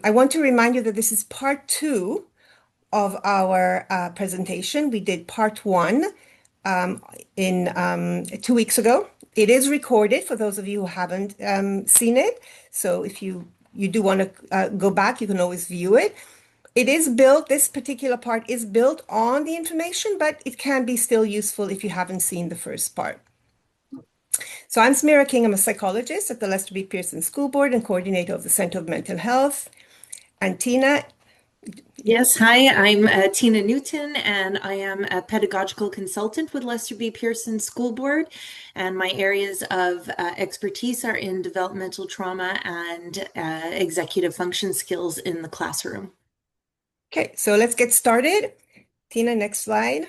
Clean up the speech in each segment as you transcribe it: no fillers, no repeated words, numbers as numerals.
I want to remind you that this is part two of our presentation. We did part one in 2 weeks ago. It is recorded for those of you who haven't seen it. So if you do want to go back, you can always view it. It is built, this particular part is built on the information, but it can be still useful if you haven't seen the first part. So I'm Samira King. I'm a psychologist at the Lester B. Pearson School Board and coordinator of the Center of Mental Health. And Tina. Yes, hi, I'm Tina Newton, and I am a pedagogical consultant with Lester B. Pearson School Board. And my areas of expertise are in developmental trauma and executive function skills in the classroom. Okay, so let's get started. Tina, next slide.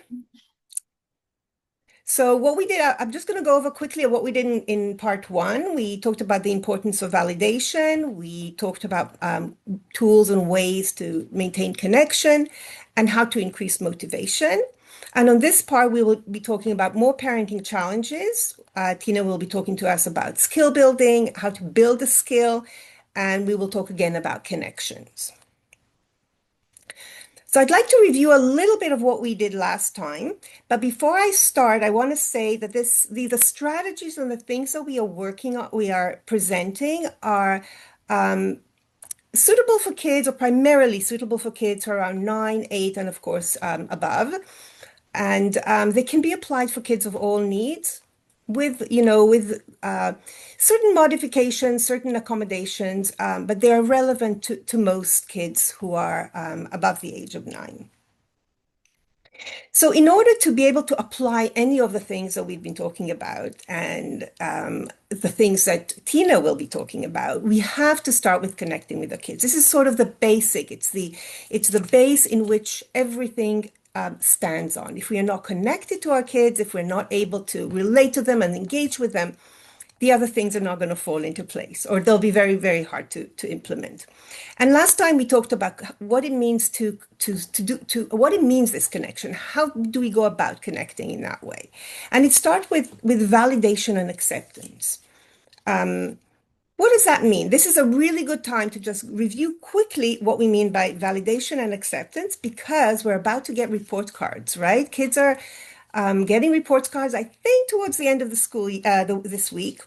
So what we did, I'm just going to go over quickly what we did in part one. We talked about the importance of validation. We talked about tools and ways to maintain connection and how to increase motivation. And on this part, we will be talking about more parenting challenges. Tina will be talking to us about skill building, how to build a skill, and we will talk again about connections. So I'd like to review a little bit of what we did last time. But before I start, I want to say that the strategies and the things that we are working on, we are presenting are suitable for kids, or primarily suitable for kids who are around 9, 8, and of course above. And they can be applied for kids of all needs with certain modifications, certain accommodations, but they are relevant to most kids who are above the age of 9. So in order to be able to apply any of the things that we've been talking about and the things that Tina will be talking about, we have to start with connecting with the kids. This is sort of the basic. It's the base in which everything stands on. If we are not connected to our kids, if we're not able to relate to them and engage with them, the other things are not going to fall into place, or they'll be very, very hard to implement. And last time we talked about what it means what it means, this connection. How do we go about connecting in that way? And it starts with validation and acceptance. What does that mean? This is a really good time to just review quickly what we mean by validation and acceptance, because we're about to get report cards, right? Kids are getting report cards, I think, towards the end of the school this week.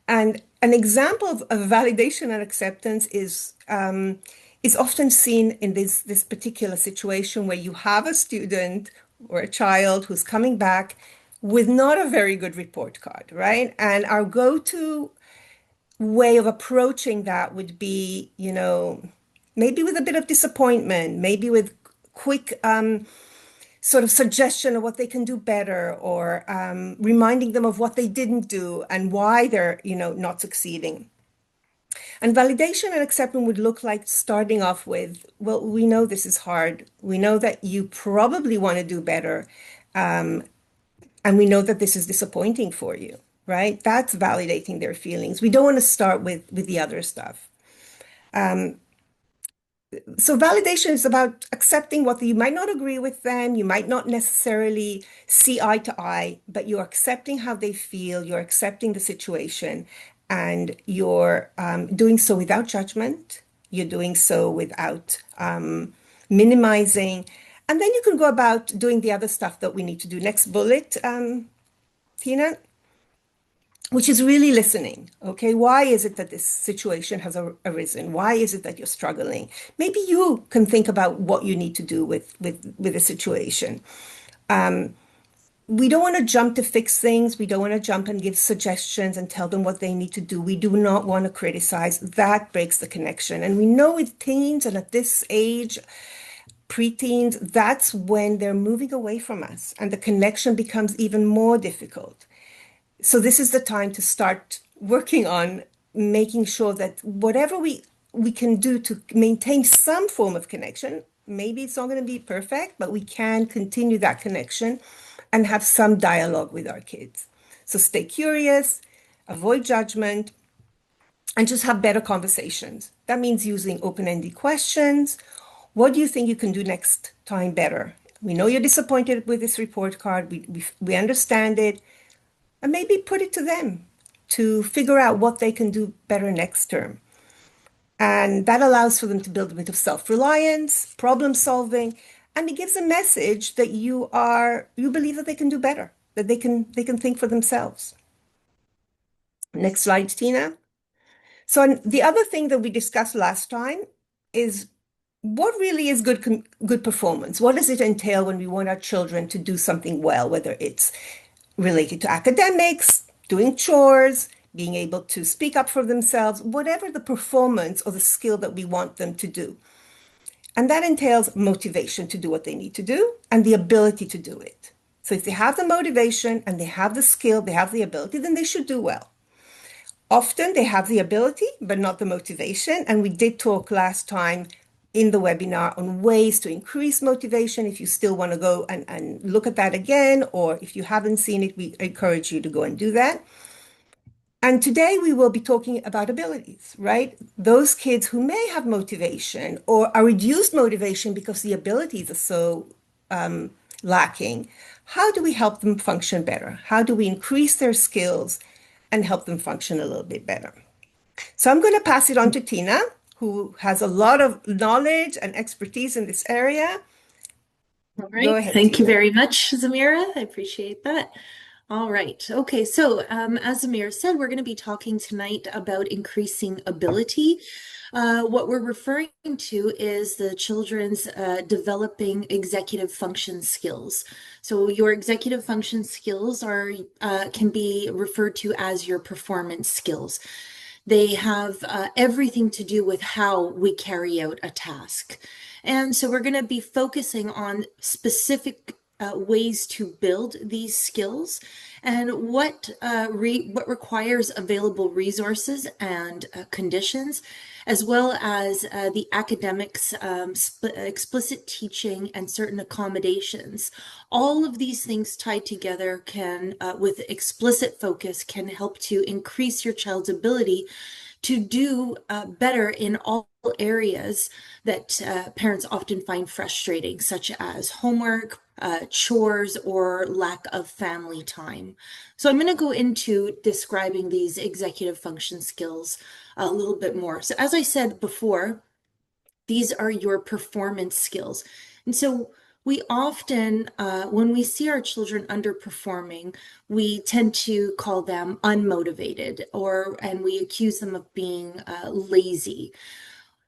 And an example of validation and acceptance is often seen in this particular situation where you have a student or a child who's coming back with not a very good report card, right? And our go-to way of approaching that would be, maybe with a bit of disappointment, maybe with quick sort of suggestion of what they can do better, or reminding them of what they didn't do and why they're, not succeeding. And validation and acceptance would look like starting off with, well, we know this is hard. We know that you probably want to do better. And we know that this is disappointing for you, right? That's validating their feelings. We don't want to start with the other stuff. So validation is about accepting what you might not agree with them, you might not necessarily see eye to eye, but you're accepting how they feel, you're accepting the situation, and you're doing so without judgment, you're doing so without minimizing, and then you can go about doing the other stuff that we need to do. Next bullet, Tina, which is really listening. Okay, why is it that this situation has arisen? Why is it that you're struggling? Maybe you can think about what you need to do with the situation. We don't want to jump to fix things. We don't want to jump and give suggestions and tell them what they need to do. We do not want to criticize. That breaks the connection. And we know with teens and at this age, preteens, that's when they're moving away from us and the connection becomes even more difficult. So this is the time to start working on making sure that whatever we can do to maintain some form of connection, maybe it's not going to be perfect, but we can continue that connection and have some dialogue with our kids. So stay curious, avoid judgment, and just have better conversations. That means using open-ended questions. What do you think you can do next time better? We know you're disappointed with this report card. We understand it. And maybe put it to them to figure out what they can do better next term. And that allows for them to build a bit of self-reliance, problem solving, and it gives a message that you believe that they can do better, that they can think for themselves. Next slide, Tina. So the other thing that we discussed last time is what really is good performance? What does it entail when we want our children to do something well, whether it's related to academics, doing chores, being able to speak up for themselves, whatever the performance or the skill that we want them to do. And that entails motivation to do what they need to do and the ability to do it. So if they have the motivation and they have the skill, they have the ability, then they should do well. Often they have the ability, but not the motivation. And we did talk last time in the webinar on ways to increase motivation. If you still want to go and look at that again, or if you haven't seen it, we encourage you to go and do that. And today we will be talking about abilities, right? Those kids who may have motivation or are reduced motivation because the abilities are so lacking. How do we help them function better? How do we increase their skills and help them function a little bit better? So I'm going to pass it on to Tina, who has a lot of knowledge and expertise in this area. All Go right. ahead, Thank you Tina. very much, Zamira. I appreciate that. All right. Okay. So, as Zamira said, we're going to be talking tonight about increasing ability. What we're referring to is the children's developing executive function skills. So, your executive function skills are can be referred to as your performance skills. They have everything to do with how we carry out a task. And so we're going to be focusing on specific ways to build these skills and what requires available resources and conditions, as well as the academics, explicit teaching, and certain accommodations. All of these things tied together can, with explicit focus, can help to increase your child's ability to do better in all areas that parents often find frustrating, such as homework, chores, or lack of family time. So I'm going to go into describing these executive function skills a little bit more. So as I said before, these are your performance skills. And so we often, when we see our children underperforming, we tend to call them unmotivated, and we accuse them of being lazy.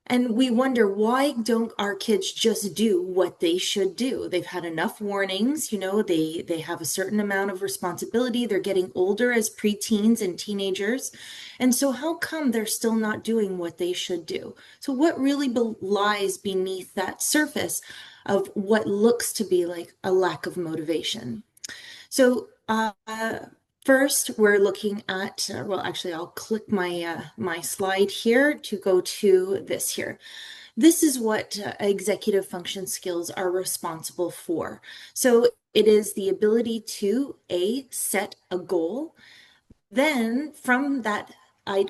And we wonder, why don't our kids just do what they should do? They've had enough warnings, they have a certain amount of responsibility. They're getting older as preteens and teenagers. And so how come they're still not doing what they should do? So what really lies beneath that surface of what looks to be like a lack of motivation? So first, we're looking at, well, actually, I'll click my slide here to go to this here. This is what executive function skills are responsible for. So it is the ability to, A, set a goal. Then from that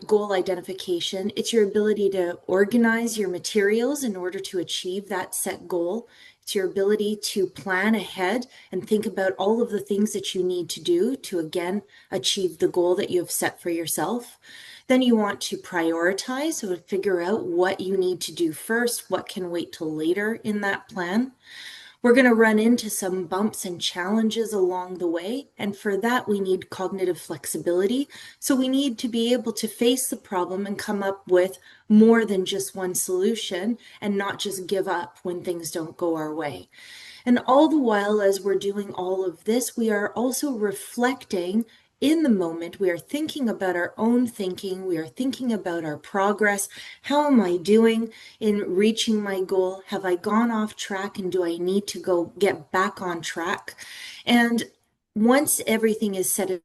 goal identification, it's your ability to organize your materials in order to achieve that set goal. It's your ability to plan ahead and think about all of the things that you need to do to, again, achieve the goal that you have set for yourself. Then you want to prioritize, so figure out what you need to do first, what can wait till later in that plan. We're going to run into some bumps and challenges along the way, and for that we need cognitive flexibility. So we need to be able to face the problem and come up with more than just one solution and not just give up when things don't go our way. And all the while, as we're doing all of this, we are also reflecting in the moment. We are thinking about our own thinking. We are thinking about our progress. How am I doing in reaching my goal? Have I gone off track, and do I need to go get back on track? And once everything is said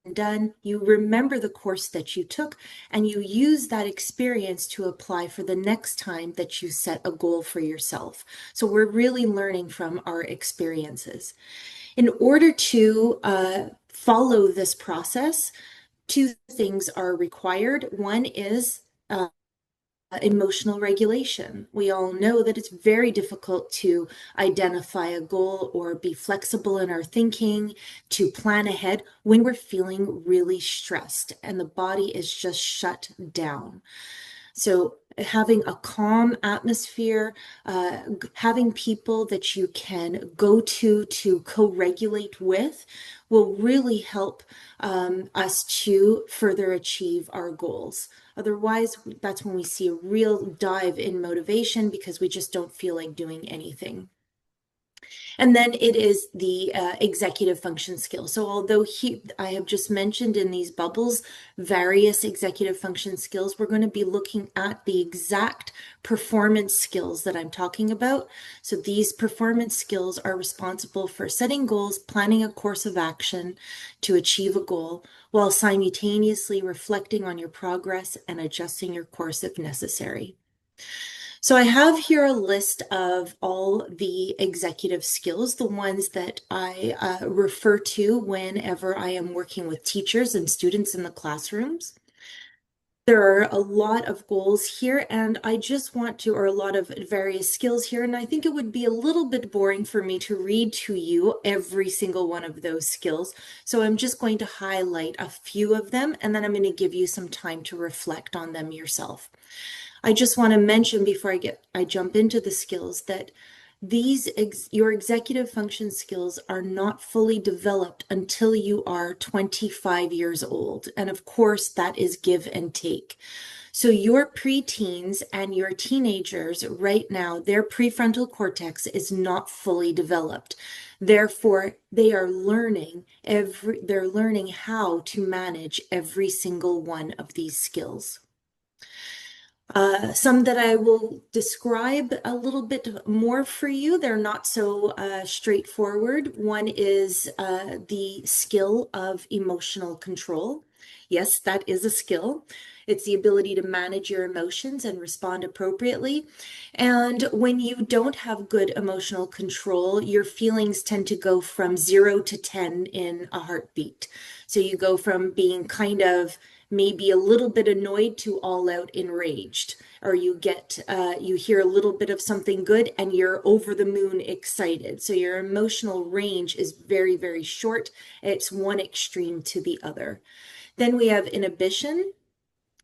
and done, you remember the course that you took and you use that experience to apply for the next time that you set a goal for yourself. So we're really learning from our experiences. In order to follow this process, two things are required. One is emotional regulation. We all know that it's very difficult to identify a goal or be flexible in our thinking, to plan ahead when we're feeling really stressed and the body is just shut down. So having a calm atmosphere, having people that you can go to co-regulate with will really help us to further achieve our goals. Otherwise, that's when we see a real dive in motivation because we just don't feel like doing anything. And then it is the executive function skills. So although I have just mentioned in these bubbles various executive function skills, we're going to be looking at the exact performance skills that I'm talking about. So these performance skills are responsible for setting goals, planning a course of action to achieve a goal, while simultaneously reflecting on your progress and adjusting your course if necessary. So I have here a list of all the executive skills, the ones that I refer to whenever I am working with teachers and students in the classrooms. There are a lot of goals here, and I just want to, or a lot of various skills here, and I think it would be a little bit boring for me to read to you every single one of those skills. So I'm just going to highlight a few of them, and then I'm going to give you some time to reflect on them yourself. I just want to mention before I jump into the skills that your executive function skills are not fully developed until you are 25 years old. And of course, that is give and take. So your preteens and your teenagers right now, their prefrontal cortex is not fully developed. Therefore, they're learning how to manage every single one of these skills. Some that I will describe a little bit more for you. They're not so straightforward. One is the skill of emotional control. Yes, that is a skill. It's the ability to manage your emotions and respond appropriately. And when you don't have good emotional control, your feelings tend to go from 0 to 10 in a heartbeat. So you go from being kind of maybe a little bit annoyed to all out enraged, or you hear a little bit of something good and you're over the moon excited. So your emotional range is very, very short. It's one extreme to the other. Then we have inhibition.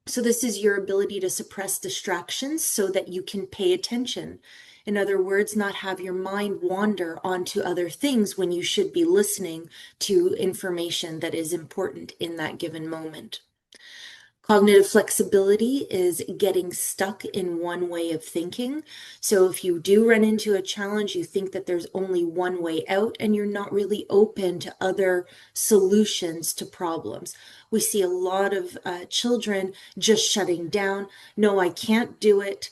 So this is your ability to suppress distractions so that you can pay attention. In other words, not have your mind wander onto other things when you should be listening to information that is important in that given moment. Cognitive flexibility is getting stuck in one way of thinking. So if you do run into a challenge, you think that there's only one way out and you're not really open to other solutions to problems. We see a lot of children just shutting down. No, I can't do it.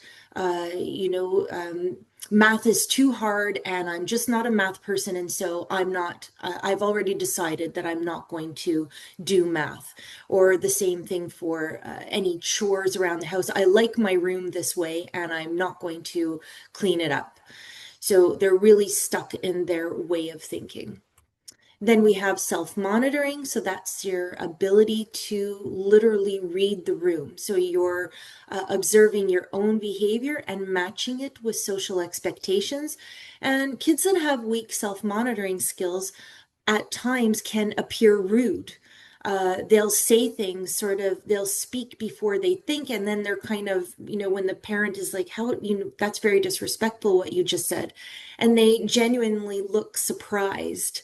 Math is too hard and I'm just not a math person. And so I've already decided that I'm not going to do math. Or the same thing for any chores around the house. I like my room this way and I'm not going to clean it up. So they're really stuck in their way of thinking. Then we have self-monitoring. So that's your ability to literally read the room. So you're observing your own behavior and matching it with social expectations. And kids that have weak self-monitoring skills at times can appear rude. They'll say things they'll speak before they think, and then they're kind of, when the parent is like, that's very disrespectful what you just said. And they genuinely look surprised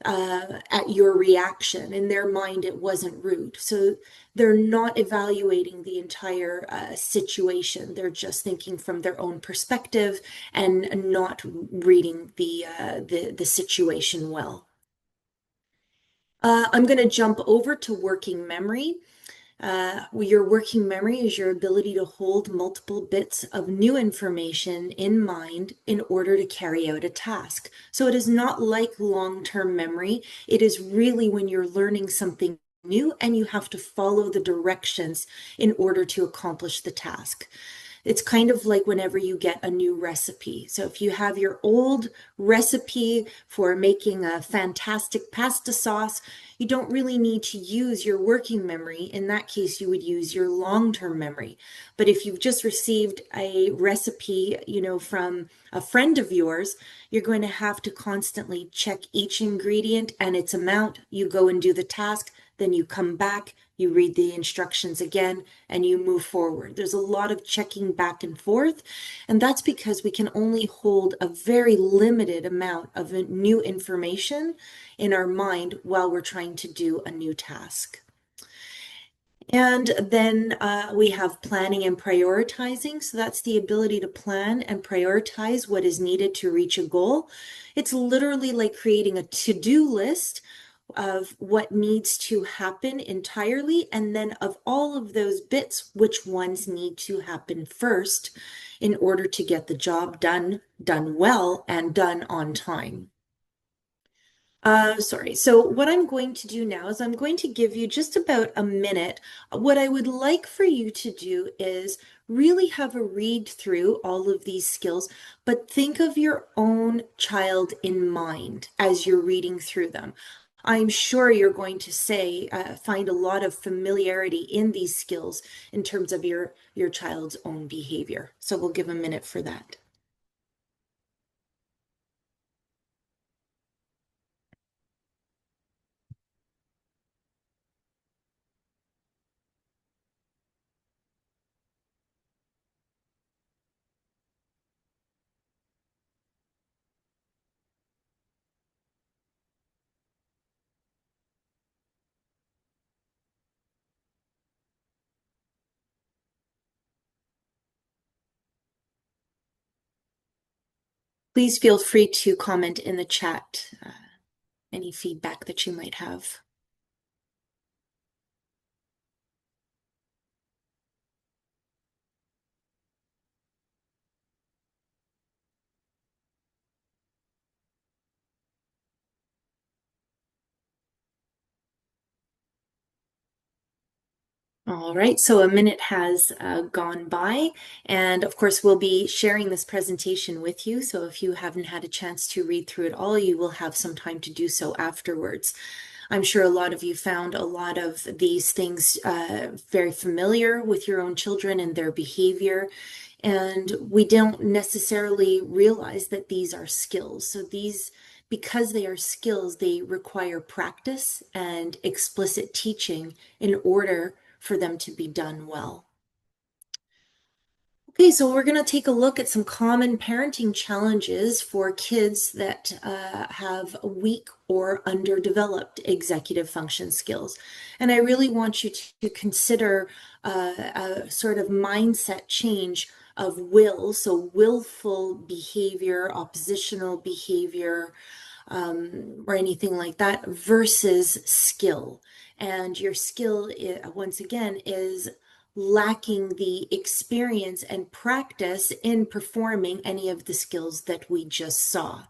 at your reaction. In their mind, it wasn't rude. So they're not evaluating the entire situation. They're just thinking from their own perspective and not reading the situation well. I'm going to jump over to working memory. Your working memory is your ability to hold multiple bits of new information in mind in order to carry out a task. So it is not like long-term memory. It is really when you're learning something new and you have to follow the directions in order to accomplish the task. It's kind of like whenever you get a new recipe. So if you have your old recipe for making a fantastic pasta sauce, you don't really need to use your working memory. In that case, you would use your long-term memory. But if you've just received a recipe, from a friend of yours, you're going to have to constantly check each ingredient and its amount. You go and do the task. then you come back, you read the instructions again, and you move forward. There's a lot of checking back and forth, and that's because we can only hold a very limited amount of new information in our mind while we're trying to do a new task. And then we have planning and prioritizing. So that's the ability to plan and prioritize what is needed to reach a goal. It's literally like creating a to-do list of what needs to happen entirely, and then of all of those bits, which ones need to happen first in order to get the job done, done well, and done on time. Sorry. So what I'm going to do now is I'm going to give you just about a minute. What I would like for you to do is really have a read through all of these skills, but think of your own child in mind as you're reading through them. I'm sure you're going to find a lot of familiarity in these skills in terms of your child's own behavior. So we'll give a minute for that. Please feel free to comment in the chat any feedback that you might have. All right, so a minute has gone by, and of course we'll be sharing this presentation with you, so if you haven't had a chance to read through it all, you will have some time to do so afterwards. I'm sure a lot of you found a lot of these things very familiar with your own children and their behavior, and we don't necessarily realize that these are skills. So because they are skills, they require practice and explicit teaching in order for them to be done well. Okay, so we're going to take a look at some common parenting challenges for kids that have weak or underdeveloped executive function skills. And I really want you to consider a sort of mindset change of will, so willful behavior, oppositional behavior, or anything like that, versus skill. And your skill, once again, is lacking the experience and practice in performing any of the skills that we just saw.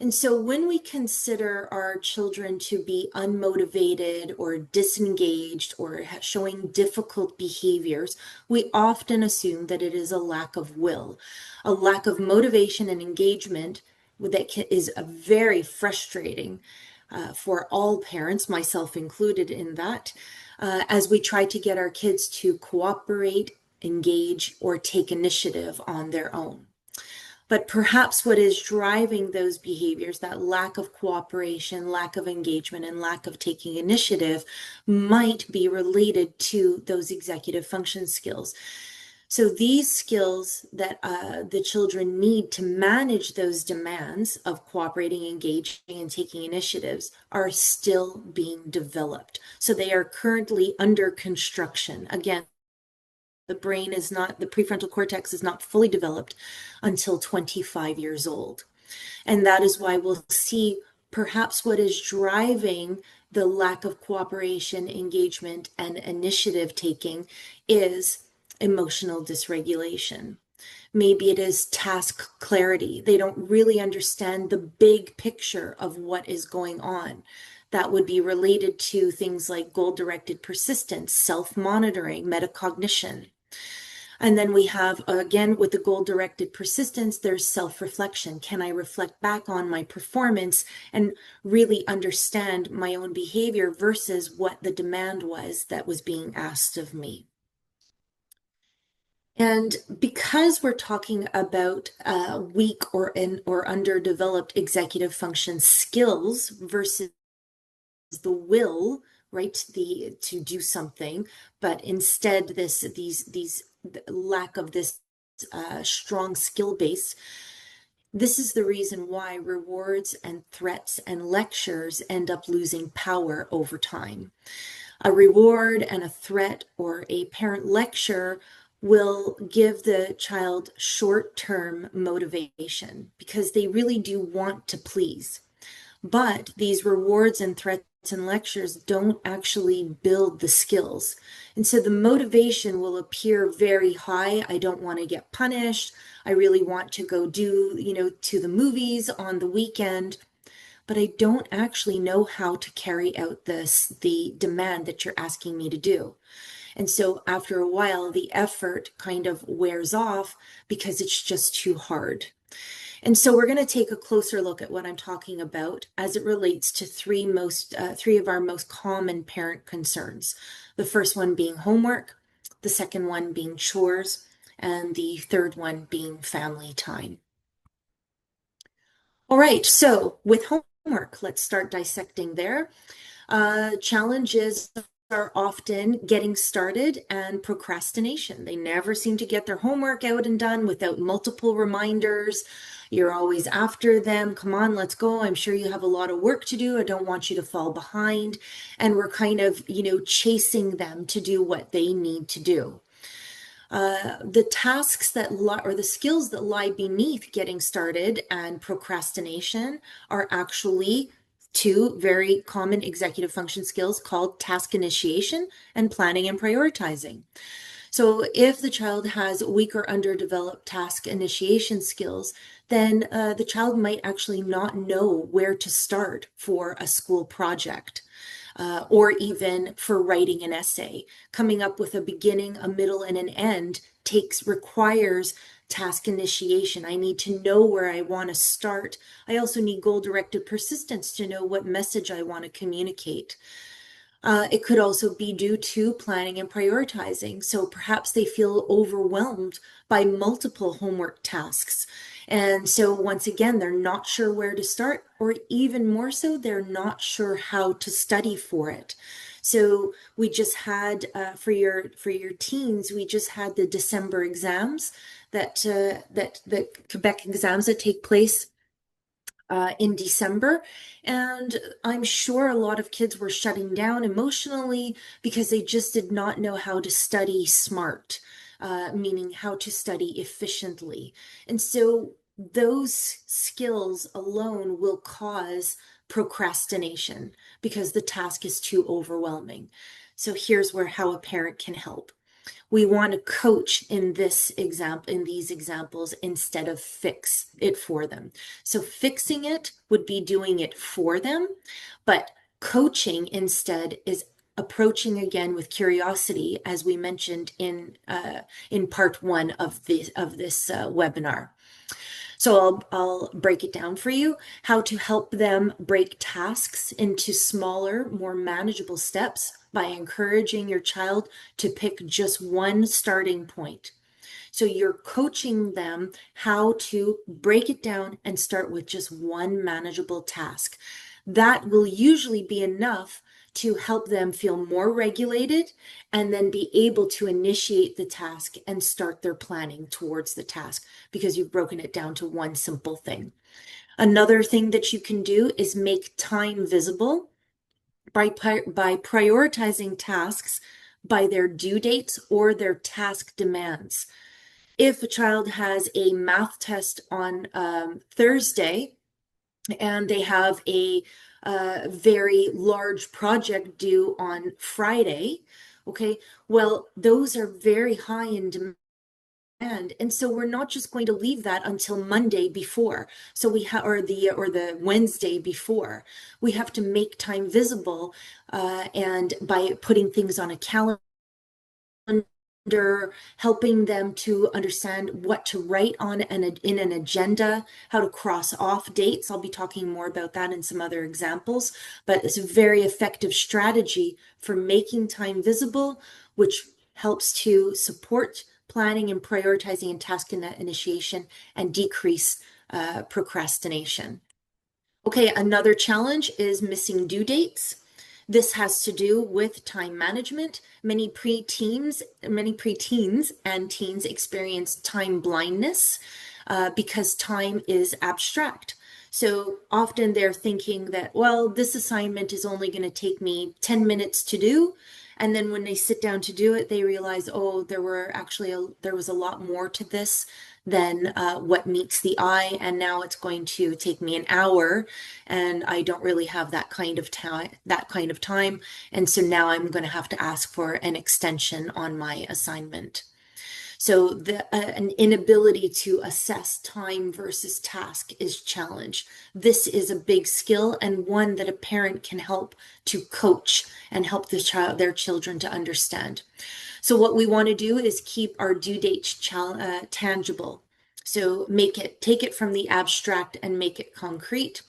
And so when we consider our children to be unmotivated or disengaged or showing difficult behaviors, we often assume that it is a lack of will, a lack of motivation and engagement that is very frustrating for all parents, myself included in that, as we try to get our kids to cooperate, engage, or take initiative on their own. But perhaps what is driving those behaviors, that lack of cooperation, lack of engagement, and lack of taking initiative, might be related to those executive function skills. So these skills that the children need to manage those demands of cooperating, engaging, and taking initiatives are still being developed. So they are currently under construction. Again, the prefrontal cortex is not fully developed until 25 years old. And that is why we'll see perhaps what is driving the lack of cooperation, engagement, and initiative taking is emotional dysregulation. Maybe it is task clarity. They don't really understand the big picture of what is going on. That would be related to things like goal-directed persistence, self-monitoring, metacognition. And then we have, again, with the goal-directed persistence, there's self-reflection. Can I reflect back on my performance and really understand my own behavior versus what the demand was that was being asked of me? And because we're talking about weak or underdeveloped executive function skills versus the will, right? To do something, but instead these lack of this strong skill base. This is the reason why rewards and threats and lectures end up losing power over time. A reward and a threat or a parent lecture will give the child short-term motivation because they really do want to please. But these rewards and threats and lectures don't actually build the skills. And so the motivation will appear very high. I don't want to get punished. I really want to go to the movies on the weekend, but I don't actually know how to carry out the demand that you're asking me to do. And so after a while, the effort kind of wears off because it's just too hard. And so we're going to take a closer look at what I'm talking about as it relates to three of our most common parent concerns. The first one being homework, the second one being chores, and the third one being family time. All right, so with homework, let's start dissecting there. Challenges are often getting started and procrastination. They never seem to get their homework out and done without multiple reminders. You're always after them. Come on, let's go. I'm sure you have a lot of work to do. I don't want you to fall behind. And we're kind of, chasing them to do what they need to do. The tasks that or the skills that lie beneath getting started and procrastination are actually two very common executive function skills called task initiation and planning and prioritizing. So if the child has weak or underdeveloped task initiation skills, then the child might actually not know where to start for a school project. Or even for writing an essay. Coming up with a beginning, a middle, and an end requires task initiation. I need to know where I want to start. I also need goal-directed persistence to know what message I want to communicate. It could also be due to planning and prioritizing. So perhaps they feel overwhelmed by multiple homework tasks. And so once again, they're not sure where to start, or even more so, they're not sure how to study for it. So we just had for your teens, we just had the December exams that the Quebec exams that take place in December. And I'm sure a lot of kids were shutting down emotionally because they just did not know how to study smart, meaning how to study efficiently. And so those skills alone will cause procrastination because the task is too overwhelming. So here's how a parent can help. We want to coach in these examples instead of fix it for them. So fixing it would be doing it for them, but coaching instead is approaching again with curiosity, as we mentioned in part one of this webinar. So I'll break it down for you, how to help them break tasks into smaller, more manageable steps by encouraging your child to pick just one starting point. So you're coaching them how to break it down and start with just one manageable task. That will usually be enough to help them feel more regulated and then be able to initiate the task and start their planning towards the task because you've broken it down to one simple thing. Another thing that you can do is make time visible by prioritizing tasks by their due dates or their task demands. If a child has a math test on Thursday, and they have a very large project due on Friday, okay, well, those are very high in demand. And so we're not just going to leave that until Monday before. So we have, or the Wednesday before. We have to make time visible, and by putting things on a calendar, helping them to understand what to write on in an agenda, how to cross off dates. I'll be talking more about that in some other examples, but it's a very effective strategy for making time visible, which helps to support planning and prioritizing and task initiation and decrease procrastination. Okay, another challenge is missing due dates. This has to do with time management. Many preteens and teens experience time blindness because time is abstract. So often they're thinking that, well, this assignment is only going to take me 10 minutes to do. And then when they sit down to do it, they realize, oh, there was a lot more to this than what meets the eye. And now it's going to take me an hour, and I don't really have that kind of time. And so now I'm going to have to ask for an extension on my assignment. So an inability to assess time versus task is challenged. This is a big skill and one that a parent can help to coach and help their children to understand. So what we want to do is keep our due dates tangible. So take it from the abstract and make it concrete.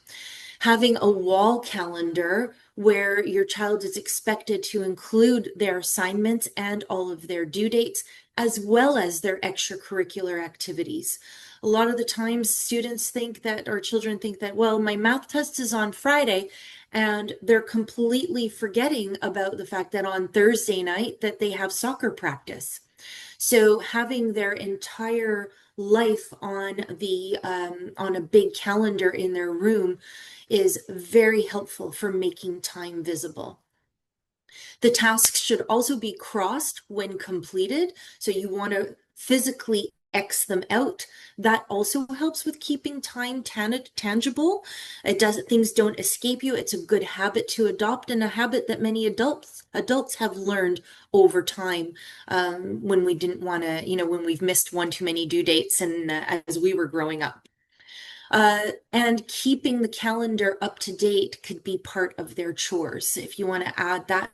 Having a wall calendar where your child is expected to include their assignments and all of their due dates, as well as their extracurricular activities. A lot of the times students think that, or children think that, well, my math test is on Friday, and they're completely forgetting about the fact that on Thursday night that they have soccer practice. So having their entire life on a big calendar in their room is very helpful for making time visible. The tasks should also be crossed when completed. So you want to physically X them out. That also helps with keeping time tangible. Things don't escape you. It's a good habit to adopt, and a habit that many adults have learned over time, when we didn't want to, when we've missed one too many due dates, and as we were growing up. And keeping the calendar up to date could be part of their chores. If you want to add that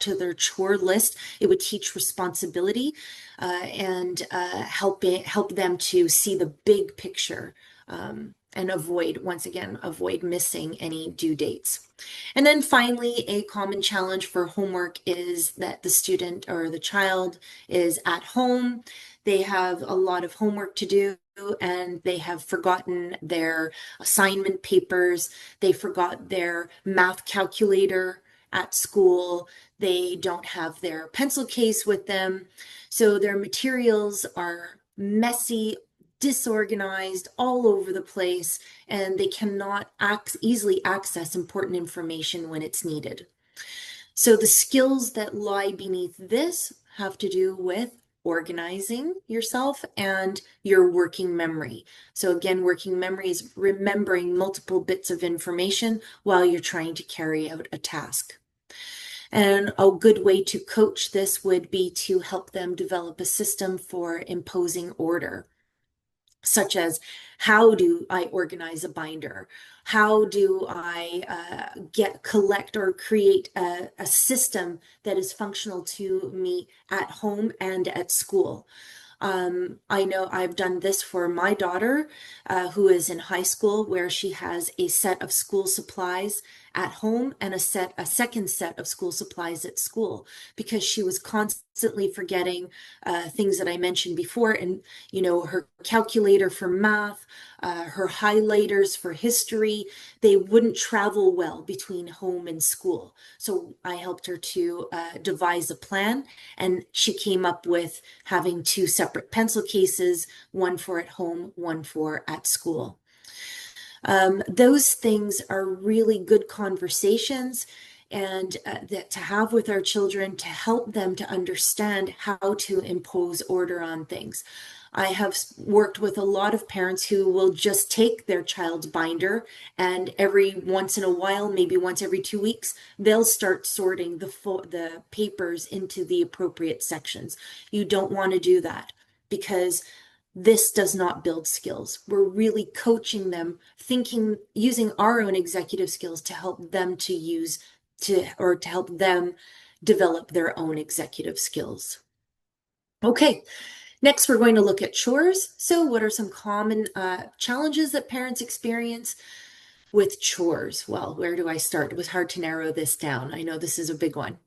to their chore list, it would teach responsibility, and help them to see the big picture, and avoid missing any due dates. And then finally, a common challenge for homework is that the student or the child is at home. They have a lot of homework to do, and they have forgotten their assignment papers. They forgot their math calculator at school. They don't have their pencil case with them. So their materials are messy, disorganized, all over the place, and they cannot easily access important information when it's needed. So the skills that lie beneath this have to do with organizing yourself and your working memory. So again, working memory is remembering multiple bits of information while you're trying to carry out a task. And a good way to coach this would be to help them develop a system for imposing order, such as, how do I organize a binder? How do I collect or create a system that is functional to me at home and at school? I know I've done this for my daughter, who is in high school, where she has a set of school supplies at home and a second set of school supplies at school, because she was constantly forgetting things that I mentioned before. And, her calculator for math, her highlighters for history, they wouldn't travel well between home and school. So I helped her to devise a plan, and she came up with having two separate pencil cases, one for at home, one for at school. Those things are really good conversations, and that to have with our children, to help them to understand how to impose order on things. I have worked with a lot of parents who will just take their child's binder, and every once in a while, maybe once every 2 weeks, they'll start sorting the papers into the appropriate sections. You don't want to do that, because this does not build skills. We're really coaching them, using our own executive skills to help them to help them develop their own executive skills. Okay, next we're going to look at chores. So what are some common challenges that parents experience with chores? Well, where do I start? It was hard to narrow this down. I know this is a big one.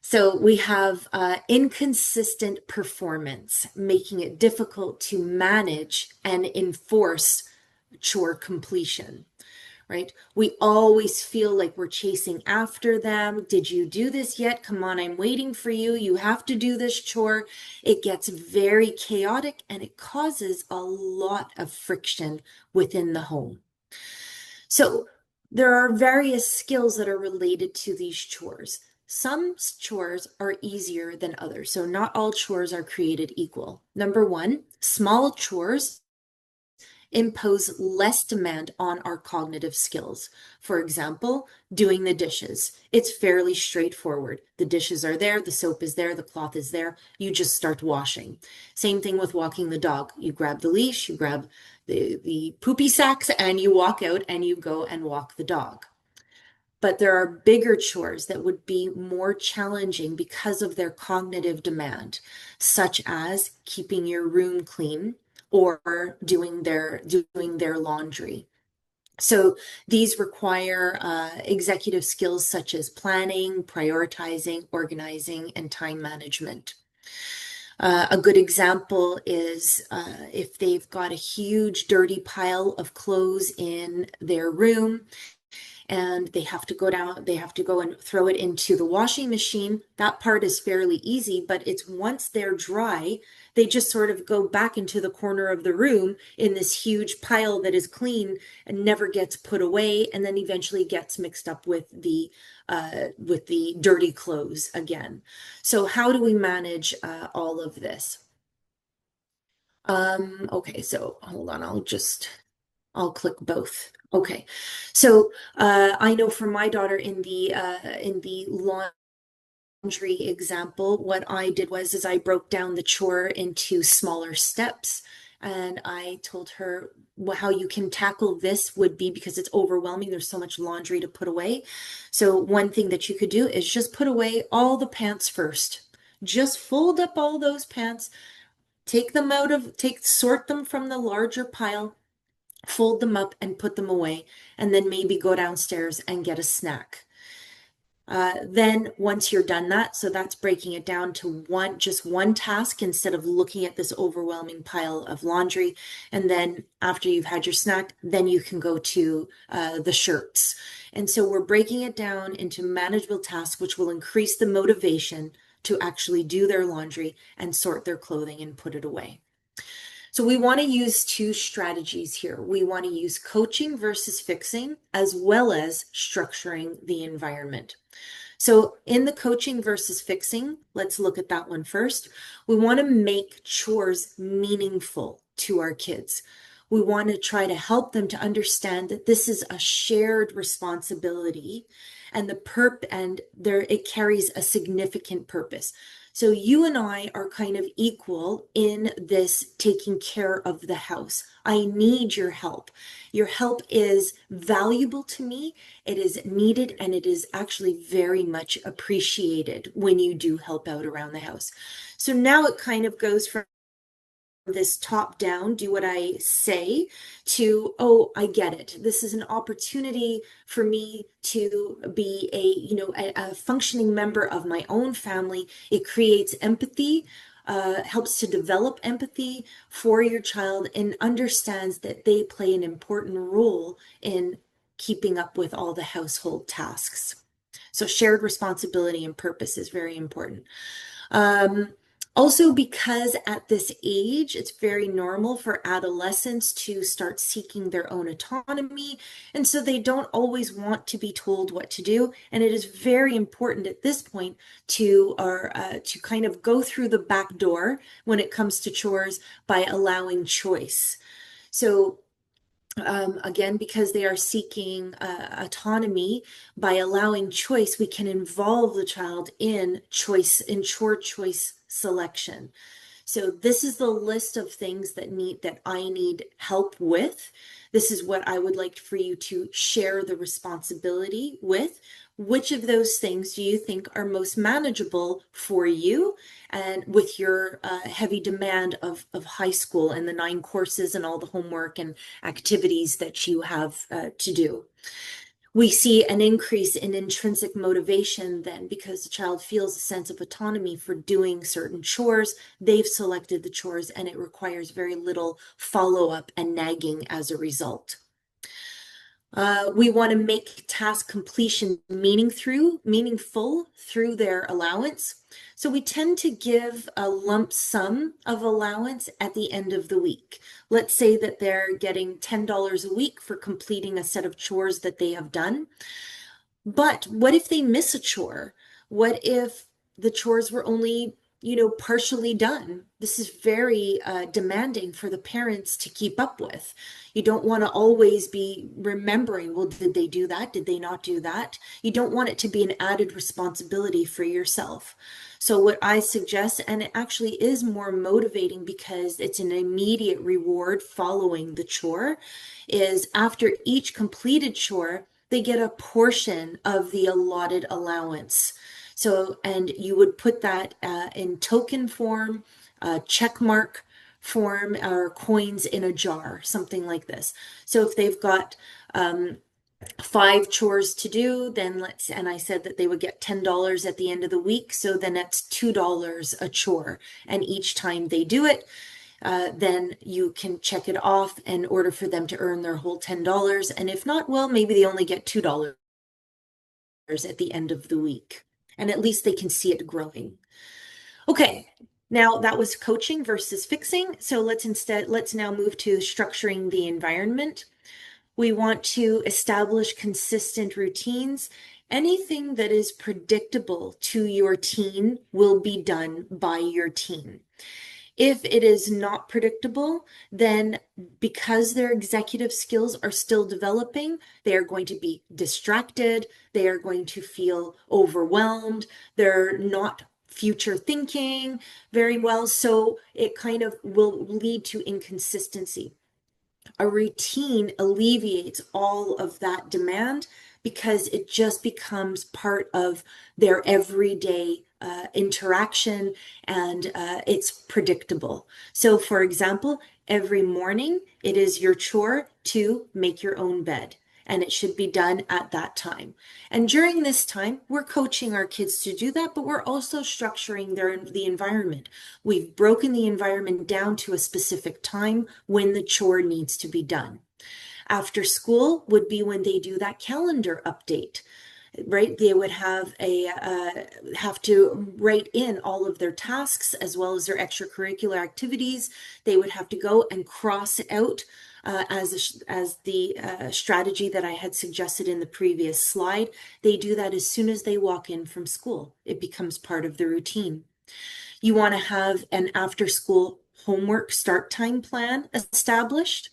So we have inconsistent performance, making it difficult to manage and enforce chore completion. right? We always feel like we're chasing after them. Did you do this yet? Come on, I'm waiting for you. You have to do this chore. It gets very chaotic and it causes a lot of friction within the home. So there are various skills that are related to these chores. Some chores are easier than others. So not all chores are created equal. Number one, small chores impose less demand on our cognitive skills. For example, doing the dishes. It's fairly straightforward. The dishes are there, the soap is there, the cloth is there. You just start washing. Same thing with walking the dog. You grab the leash, you grab the poopy sacks, and you walk out and you go and walk the dog. But there are bigger chores that would be more challenging because of their cognitive demand, such as keeping your room clean or doing their laundry. So these require executive skills such as planning, prioritizing, organizing, and time management. A good example is if they've got a huge dirty pile of clothes in their room and they have to go and throw it into the washing machine. That part is fairly easy, but it's once they're dry, they just sort of go back into the corner of the room in this huge pile that is clean and never gets put away, and then eventually gets mixed up with the dirty clothes again. So how do we manage all of this? Okay, so hold on, I'll click both. Okay. So I know for my daughter in the laundry example, what I did was is I broke down the chore into smaller steps. And I told her how you can tackle this would be because it's overwhelming. There's so much laundry to put away. So one thing that you could do is just put away all the pants first. Just fold up all those pants, sort them from the larger pile, fold them up and put them away, and then maybe go downstairs and get a snack. Then once you're done that, so that's breaking it down to just one task instead of looking at this overwhelming pile of laundry. And then after you've had your snack, then you can go to the shirts. And so we're breaking it down into manageable tasks, which will increase the motivation to actually do their laundry and sort their clothing and put it away. So we want to use two strategies here. We want to use coaching versus fixing, as well as structuring the environment. So in the coaching versus fixing, let's look at that one first. We want to make chores meaningful to our kids. We want to try to help them to understand that this is a shared responsibility and it carries a significant purpose. So you and I are kind of equal in this taking care of the house. I need your help. Your help is valuable to me. It is needed and it is actually very much appreciated when you do help out around the house. So now it kind of goes from this top down, do what I say, to, oh, I get it. This is an opportunity for me to be a functioning member of my own family. It creates empathy, helps to develop empathy for your child and understands that they play an important role in keeping up with all the household tasks. So shared responsibility and purpose is very important. Um, Also, because at this age, it's very normal for adolescents to start seeking their own autonomy. And so they don't always want to be told what to do. And it is very important at this point to kind of go through the back door when it comes to chores by allowing choice. So again, because they are seeking autonomy, by allowing choice, we can involve the child in chore choice selection. So this is the list of things that I need help with. This is what I would like for you to share the responsibility with. Which of those things do you think are most manageable for you and with your heavy demand of high school and the 9 courses and all the homework and activities that you have to do? We see an increase in intrinsic motivation then because the child feels a sense of autonomy for doing certain chores. They've selected the chores and it requires very little follow-up and nagging as a result. We want to make task completion meaningful through their allowance. So we tend to give a lump sum of allowance at the end of the week. Let's say that they're getting $10 a week for completing a set of chores that they have done. But what if they miss a chore? What if the chores were only, partially done? This is very demanding for the parents to keep up with. You don't want to always be remembering, well, did they do that? Did they not do that? You don't want it to be an added responsibility for yourself. So, what I suggest, and it actually is more motivating because it's an immediate reward following the chore, is after each completed chore, they get a portion of the allotted allowance. So, and you would put that in token form, check mark form, or coins in a jar, something like this. So if they've got 5 chores to do, then and I said that they would get $10 at the end of the week. So then that's $2 a chore. And each time they do it, then you can check it off in order for them to earn their whole $10. And if not, well, maybe they only get $2 at the end of the week. And at least they can see it growing. Okay, now that was coaching versus fixing. So let's now move to structuring the environment. We want to establish consistent routines. Anything that is predictable to your teen will be done by your teen. If it is not predictable, then because their executive skills are still developing, they are going to be distracted, they are going to feel overwhelmed, they're not future thinking very well, so it kind of will lead to inconsistency. A routine alleviates all of that demand because it just becomes part of their everyday interaction, and it's predictable. So, for example, every morning it is your chore to make your own bed, and it should be done at that time. And during this time, we're coaching our kids to do that, but we're also structuring the environment. We've broken the environment down to a specific time when the chore needs to be done. After school would be when they do that calendar update, right? They would have to write in all of their tasks as well as their extracurricular activities. They would have to go and cross out as the strategy that I had suggested in the previous slide. They do that as soon as they walk in from school. It becomes part of the routine. You want to have an after school homework start time plan established.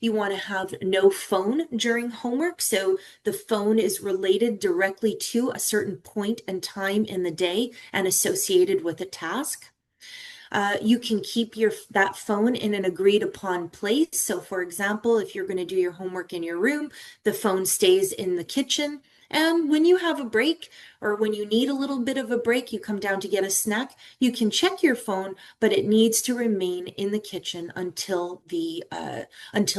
You want to have no phone during homework. So the phone is related directly to a certain point and time in the day and associated with a task. You can keep that phone in an agreed upon place. So for example, if you're going to do your homework in your room, the phone stays in the kitchen. And when you have a break or when you need a little bit of a break, you come down to get a snack, you can check your phone, but it needs to remain in the kitchen until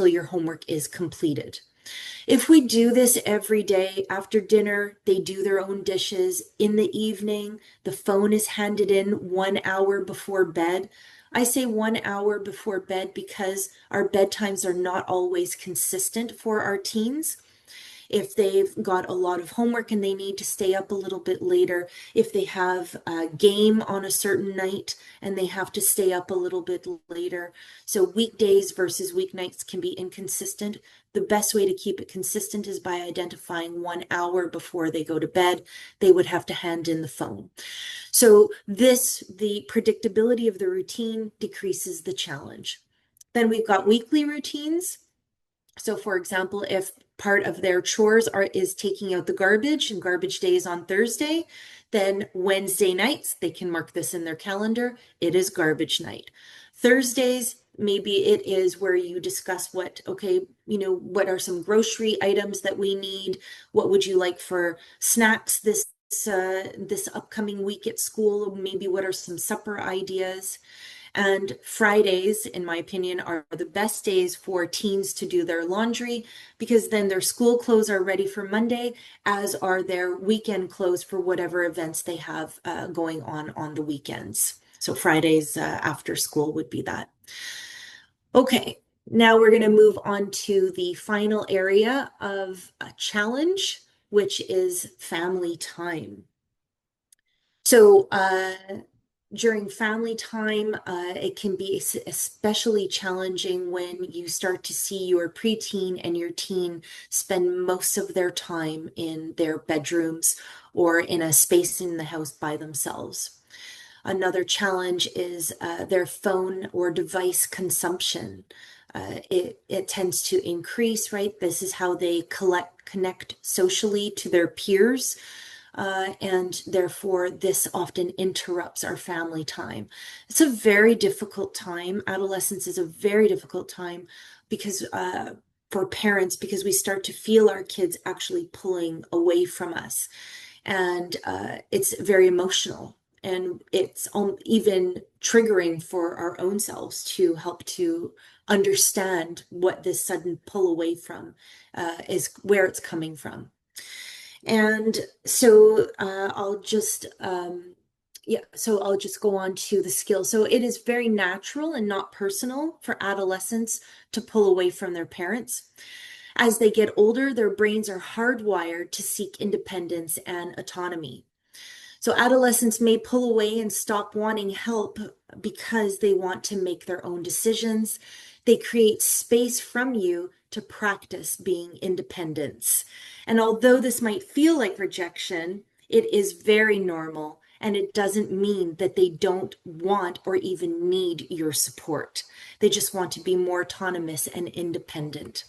your homework is completed. If we do this every day after dinner, they do their own dishes. In the evening, the phone is handed in 1 hour before bed. I say 1 hour before bed because our bedtimes are not always consistent for our teens. If they've got a lot of homework and they need to stay up a little bit later, if they have a game on a certain night and they have to stay up a little bit later. So weekdays versus weeknights can be inconsistent. The best way to keep it consistent is by identifying 1 hour before they go to bed, they would have to hand in the phone. So the predictability of the routine decreases the challenge. Then we've got weekly routines. So for example, if part of their chores is taking out the garbage and garbage day is on Thursday, then Wednesday nights, they can mark this in their calendar, it is garbage night. Thursdays, maybe it is where you discuss what are some grocery items that we need? What would you like for snacks this upcoming week at school? Maybe what are some supper ideas? And Fridays, in my opinion, are the best days for teens to do their laundry because then their school clothes are ready for Monday, as are their weekend clothes for whatever events they have going on the weekends. So Fridays after school would be that. Okay. Now we're going to move on to the final area of a challenge, which is family time. So, during family time, it can be especially challenging when you start to see your preteen and your teen spend most of their time in their bedrooms or in a space in the house by themselves. Another challenge is their phone or device consumption. It tends to increase, right? This is how they connect socially to their peers, and therefore this often interrupts our family time. It's a very difficult time. Adolescence is a very difficult time because for parents, because we start to feel our kids actually pulling away from us, and it's very emotional. And it's even triggering for our own selves to help to understand what this sudden pull away from is, where it's coming from. And so I'll just go on to the skill. So it is very natural and not personal for adolescents to pull away from their parents. As they get older, their brains are hardwired to seek independence and autonomy. So adolescents may pull away and stop wanting help because they want to make their own decisions. They create space from you to practice being independence. And although this might feel like rejection, it is very normal, and it doesn't mean that they don't want or even need your support. They just want to be more autonomous and independent.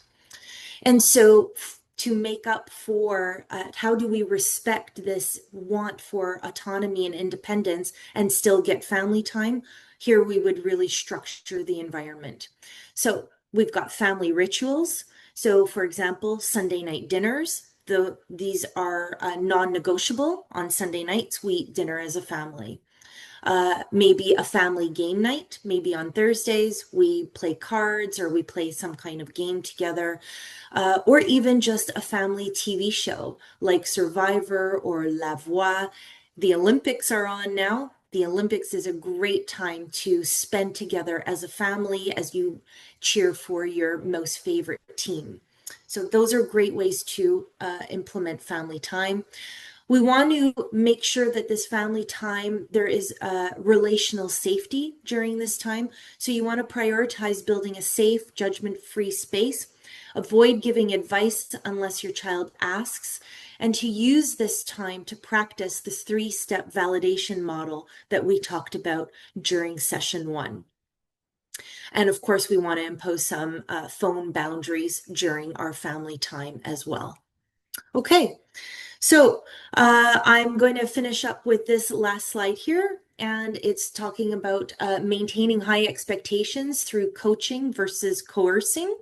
And so, to make up for how do we respect this want for autonomy and independence and still get family time? Here we would really structure the environment. So we've got family rituals. So, for example, Sunday night dinners. These are non-negotiable. On Sunday nights, we eat dinner as a family. Maybe a family game night. Maybe on Thursdays we play cards or we play some kind of game together, or even just a family TV show like Survivor or La Voix. The Olympics are on now. The Olympics is a great time to spend together as a family as you cheer for your most favorite team. So, those are great ways to implement family time. We want to make sure that this family time, there is relational safety during this time. So you want to prioritize building a safe, judgment-free space. Avoid giving advice unless your child asks, and to use this time to practice this three-step validation model that we talked about during session one. And of course, we want to impose some phone boundaries during our family time as well. Okay, so I'm going to finish up with this last slide here, and it's talking about maintaining high expectations through coaching versus coercing.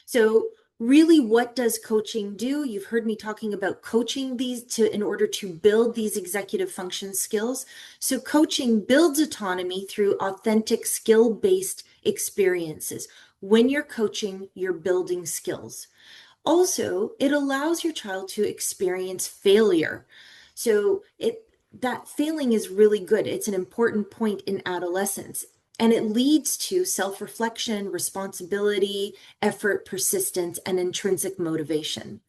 So really, what does coaching do? You've heard me talking about coaching these in order to build these executive function skills. So coaching builds autonomy through authentic skill-based experiences. When you're coaching, you're building skills. Also, it allows your child to experience failure. So that failing is really good. It's an important point in adolescence. And it leads to self-reflection, responsibility, effort, persistence, and intrinsic motivation.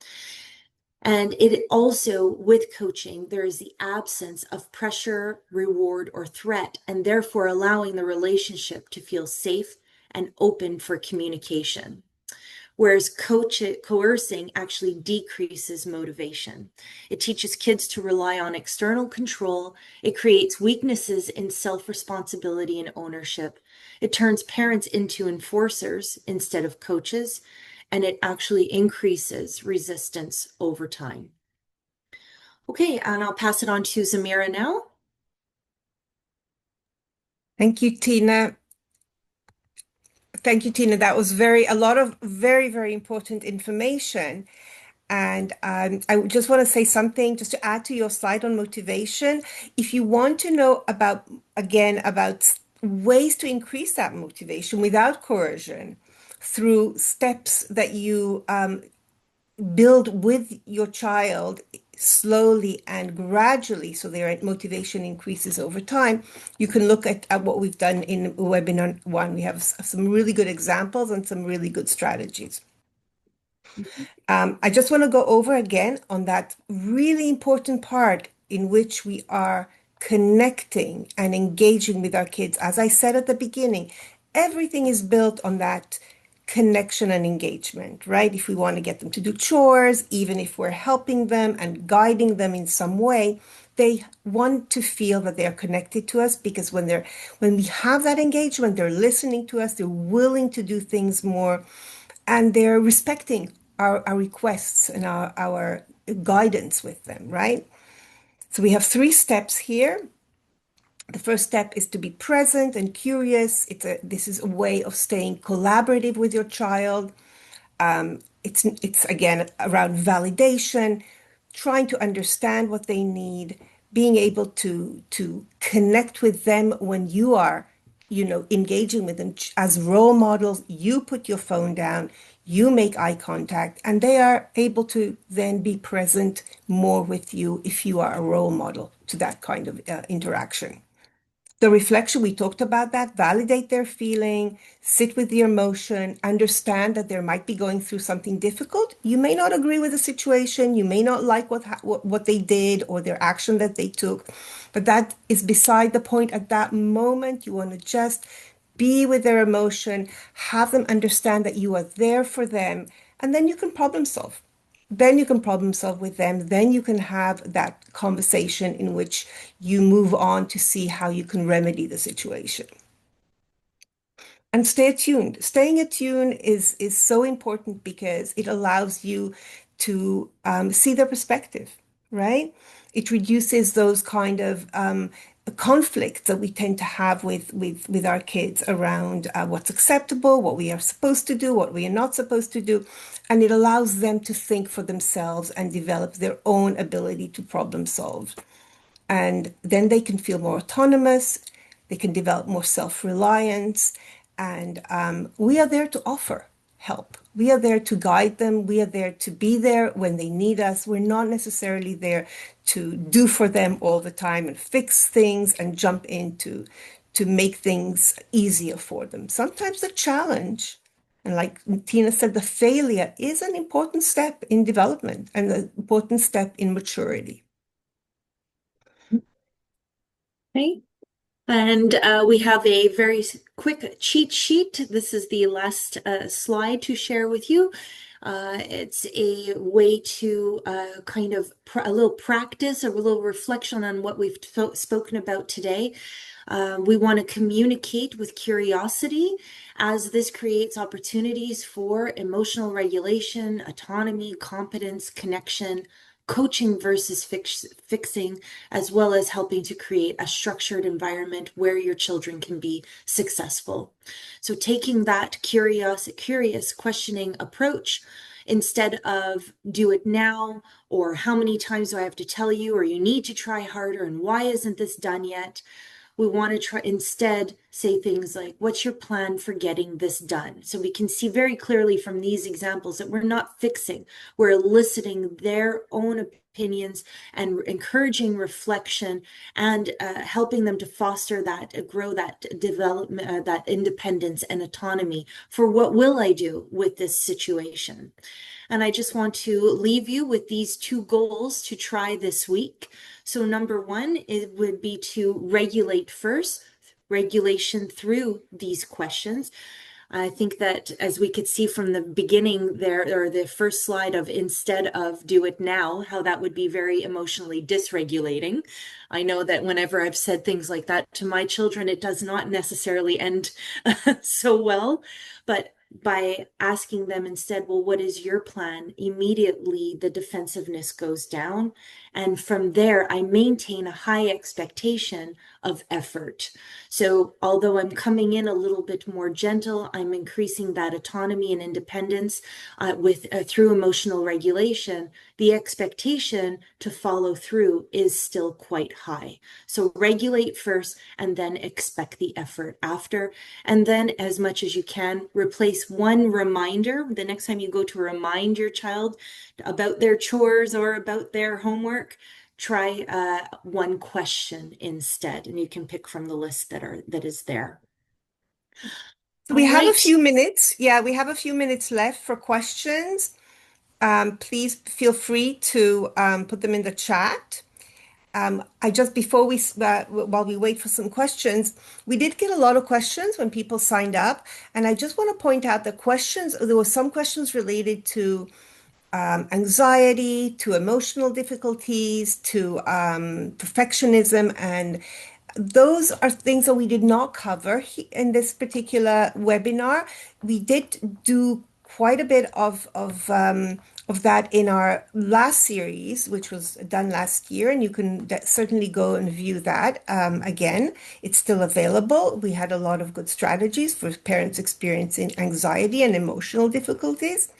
And it also, with coaching, there is the absence of pressure, reward, or threat, and therefore allowing the relationship to feel safe and open for communication. Whereas coercing actually decreases motivation. It teaches kids to rely on external control. It creates weaknesses in self-responsibility and ownership. It turns parents into enforcers instead of coaches, and it actually increases resistance over time. Okay, and I'll pass it on to Zamira now. Thank you, Tina. Thank you, Tina. That was a lot of very, very important information. And I just want to say something just to add to your slide on motivation. If you want to know about ways to increase that motivation without coercion through steps that you build with your child slowly and gradually, so their motivation increases over time, you can look at what we've done in webinar one. We have some really good examples and some really good strategies. I just want to go over again on that really important part in which we are connecting and engaging with our kids. As I said at the beginning, everything is built on that connection and engagement, right? If we want to get them to do chores, even if we're helping them and guiding them in some way, they want to feel that they're connected to us, because when we have that engagement, they're listening to us, they're willing to do things more, and they're respecting our requests and our guidance with them, right? So we have 3 steps here. The first step is to be present and curious. This is a way of staying collaborative with your child. It's again around validation, trying to understand what they need, being able to connect with them when you are, engaging with them as role models. You put your phone down, you make eye contact, and they are able to then be present more with you if you are a role model to that kind of interaction. The reflection, we talked about that, validate their feeling, sit with the emotion, understand that they might be going through something difficult. You may not agree with the situation, you may not like what they did or their action that they took, but that is beside the point at that moment. You want to just be with their emotion, have them understand that you are there for them, and then you can problem solve. Then you can problem solve with them. Then you can have that conversation in which you move on to see how you can remedy the situation. And stay attuned. Staying attuned is so important because it allows you to see their perspective, right? It reduces those kind of conflicts that we tend to have with our kids around what's acceptable, what we are supposed to do, what we are not supposed to do. And it allows them to think for themselves and develop their own ability to problem solve. And then they can feel more autonomous, they can develop more self-reliance, and we are there to offer help. We are there to guide them. We are there to be there when they need us. We're not necessarily there to do for them all the time and fix things and jump into to make things easier for them. Sometimes the challenge, and like Tina said, the failure is an important step in development and an important step in maturity. Okay. And we have a very quick cheat sheet. This is the last slide to share with you. It's a way to kind of a little practice, a little reflection on what we've spoken about today. We want to communicate with curiosity, as this creates opportunities for emotional regulation, autonomy, competence, connection, coaching versus fixing, as well as helping to create a structured environment where your children can be successful. So taking that curious questioning approach, instead of do it now, or how many times do I have to tell you, or you need to try harder, and why isn't this done yet? We want to try instead say things like, what's your plan for getting this done? So we can see very clearly from these examples that we're not fixing, we're eliciting their own opinions and encouraging reflection and helping them to foster that, grow that development, that independence and autonomy for what will I do with this situation. And I just want to leave you with these 2 goals to try this week. So number 1, it would be to regulate first, regulation through these questions. I think that, as we could see from the beginning there, or the first slide of instead of do it now, how that would be very emotionally dysregulating. I know that whenever I've said things like that to my children, it does not necessarily end so well. But by asking them instead, well, what is your plan? Immediately the defensiveness goes down. And from there, I maintain a high expectation of effort. So although I'm coming in a little bit more gentle, I'm increasing that autonomy and independence through emotional regulation. The expectation to follow through is still quite high. So regulate first and then expect the effort after. And then, as much as you can, replace least one reminder. The next time you go to remind your child about their chores or about their homework, try one question instead, and you can pick from the list that is there. So we All have a right. few minutes. Yeah, we have a few minutes left for questions. Please feel free to put them in the chat. I just before we while we wait for some questions, we did get a lot of questions when people signed up, and I just want to point out the questions. There were some questions related to anxiety, to emotional difficulties, to perfectionism, and those are things that we did not cover in this particular webinar. We did do quite a bit of that in our last series, which was done last year, and you can certainly go and view that again. It's still available. We had a lot of good strategies for parents experiencing anxiety and emotional difficulties.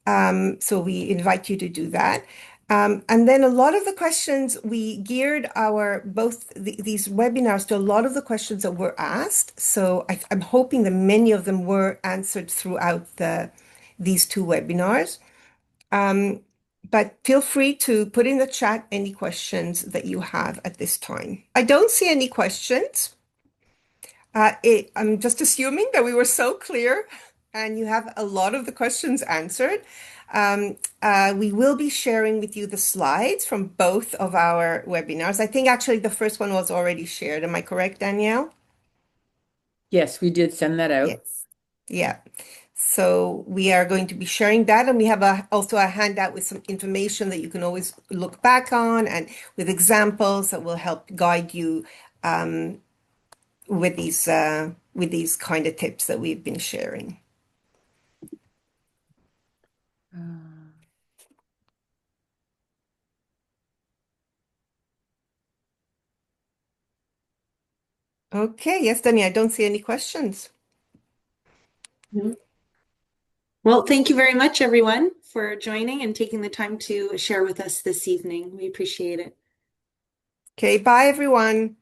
So we invite you to do that. And then a lot of the questions, we geared our these webinars to a lot of the questions that were asked. So I'm hoping that many of them were answered throughout these two webinars. But feel free to put in the chat any questions that you have at this time. I don't see any questions. I'm just assuming that we were so clear and you have a lot of the questions answered. We will be sharing with you the slides from both of our webinars. I think actually the first one was already shared. Am I correct, Danielle? Yes, we did send that out. Yes. Yeah. So we are going to be sharing that, and we have also a handout with some information that you can always look back on and with examples that will help guide you with these kind of tips that we've been sharing. Okay, yes, Danny, I don't see any questions. Well, thank you very much, everyone, for joining and taking the time to share with us this evening. We appreciate it. Okay, bye everyone.